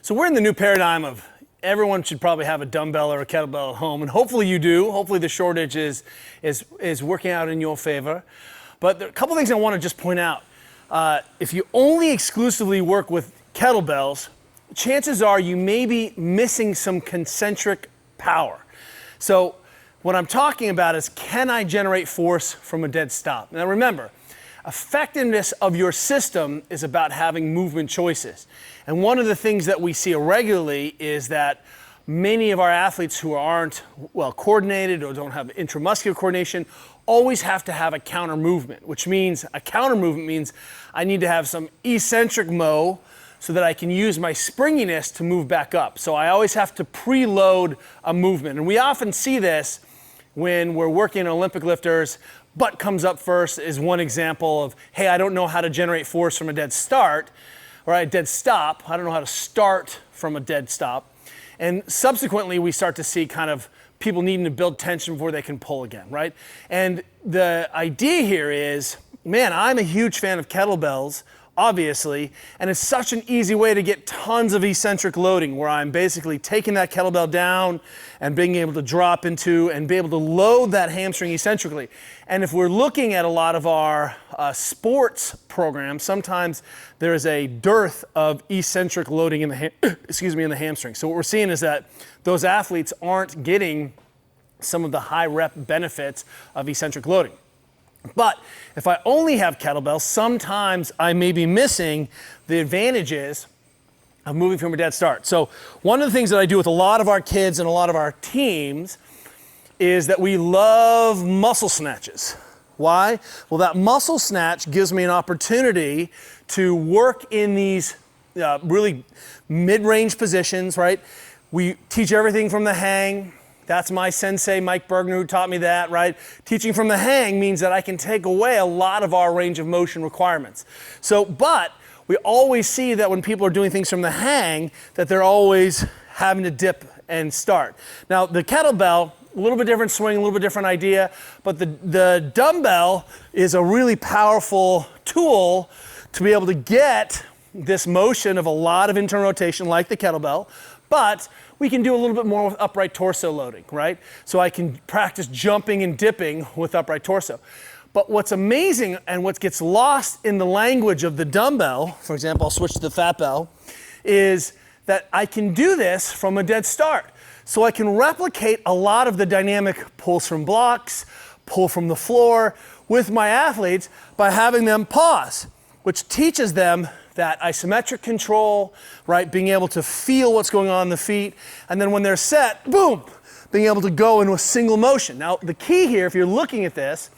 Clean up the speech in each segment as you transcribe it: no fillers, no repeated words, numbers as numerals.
So we're in the new paradigm of everyone should probably have a dumbbell or a kettlebell at home, and hopefully you do. Hopefully the shortage is working out in your favor. But there are a couple things I want to just point out. If you only exclusively work with kettlebells, chances are you may be missing some concentric power. So what I'm talking about is, can I generate force from a dead stop? Now remember, effectiveness of your system is about having movement choices. And one of the things that we see regularly is that many of our athletes who aren't well coordinated or don't have intramuscular coordination always have to have a counter movement, which means a counter movement means I need to have some eccentric mo so that I can use my springiness to move back up. So I always have to preload a movement. And we often see this when we're working on Olympic lifters. Butt comes up first is one example of, hey, I don't know how to generate force from a dead start, or a dead stop. I don't know how to start from a dead stop. And subsequently, we start to see kind of people needing to build tension before they can pull again, right? And the idea here is, man, I'm a huge fan of kettlebells, obviously, and it's such an easy way to get tons of eccentric loading where I'm basically taking that kettlebell down and being able to drop into and be able to load that hamstring eccentrically. And if we're looking at a lot of our sports programs, sometimes there is a dearth of eccentric loading in the in the hamstring. So what we're seeing is that those athletes aren't getting some of the high rep benefits of eccentric loading. But if I only have kettlebells, sometimes I may be missing the advantages of moving from a dead start. So one of the things that I do with a lot of our kids and a lot of our teams is that we love muscle snatches. Why? Well, that muscle snatch gives me an opportunity to work in these really mid-range positions, right? We teach everything from the hang. That's my sensei, Mike Bergner, who taught me that, right? Teaching from the hang means that I can take away a lot of our range of motion requirements. So, but we always see that when people are doing things from the hang, that they're always having to dip and start. Now, the kettlebell, a little bit different swing, a little bit different idea, but the dumbbell is a really powerful tool to be able to get this motion of a lot of internal rotation like the kettlebell, but we can do a little bit more with upright torso loading, right? So I can practice jumping and dipping with upright torso. But what's amazing and what gets lost in the language of the dumbbell, for example, I'll switch to the fat bell, is that I can do this from a dead start. So I can replicate a lot of the dynamic pulls from blocks, pull from the floor with my athletes by having them pause, which teaches them that isometric control, right? Being able to feel what's going on in the feet. And then when they're set, boom, being able to go into a single motion. Now, the key here, if you're looking at this,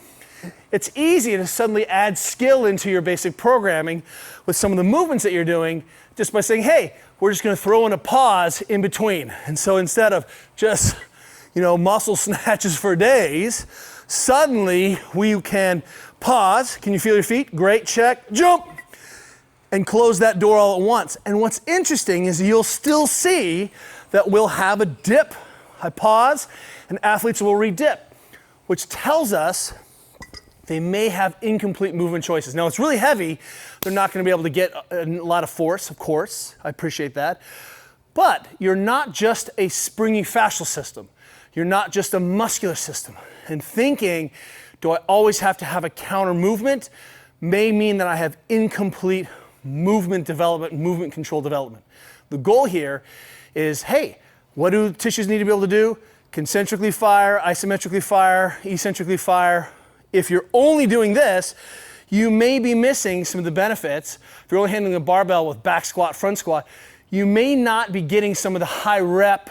it's easy to suddenly add skill into your basic programming with some of the movements that you're doing just by saying, hey, we're just gonna throw in a pause in between. And so instead of just, muscle snatches for days, suddenly we can pause. Can you feel your feet? Great, check, jump, and close that door all at once. And what's interesting is you'll still see that we'll have a dip, I pause, and athletes will re-dip, which tells us they may have incomplete movement choices. Now, it's really heavy. They're not going to be able to get a lot of force, of course. I appreciate that. But you're not just a springy fascial system. You're not just a muscular system. And thinking, do I always have to have a counter movement, may mean that I have incomplete movement development, movement control development. The goal here is, hey, what do tissues need to be able to do? Concentrically fire, isometrically fire, eccentrically fire. If you're only doing this, you may be missing some of the benefits. If you're only handling a barbell with back squat, front squat, you may not be getting some of the high rep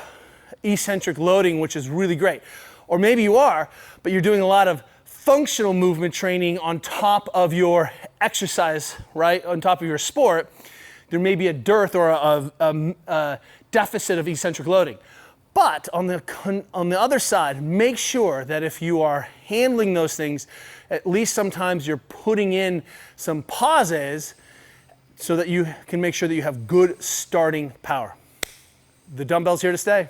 eccentric loading, which is really great. Or maybe you are, but you're doing a lot of functional movement training on top of your exercise, right? On top of your sport, there may be a dearth or a deficit of eccentric loading. But on the other side, make sure that if you are handling those things, at least sometimes you're putting in some pauses so that you can make sure that you have good starting power. The dumbbell's here to stay.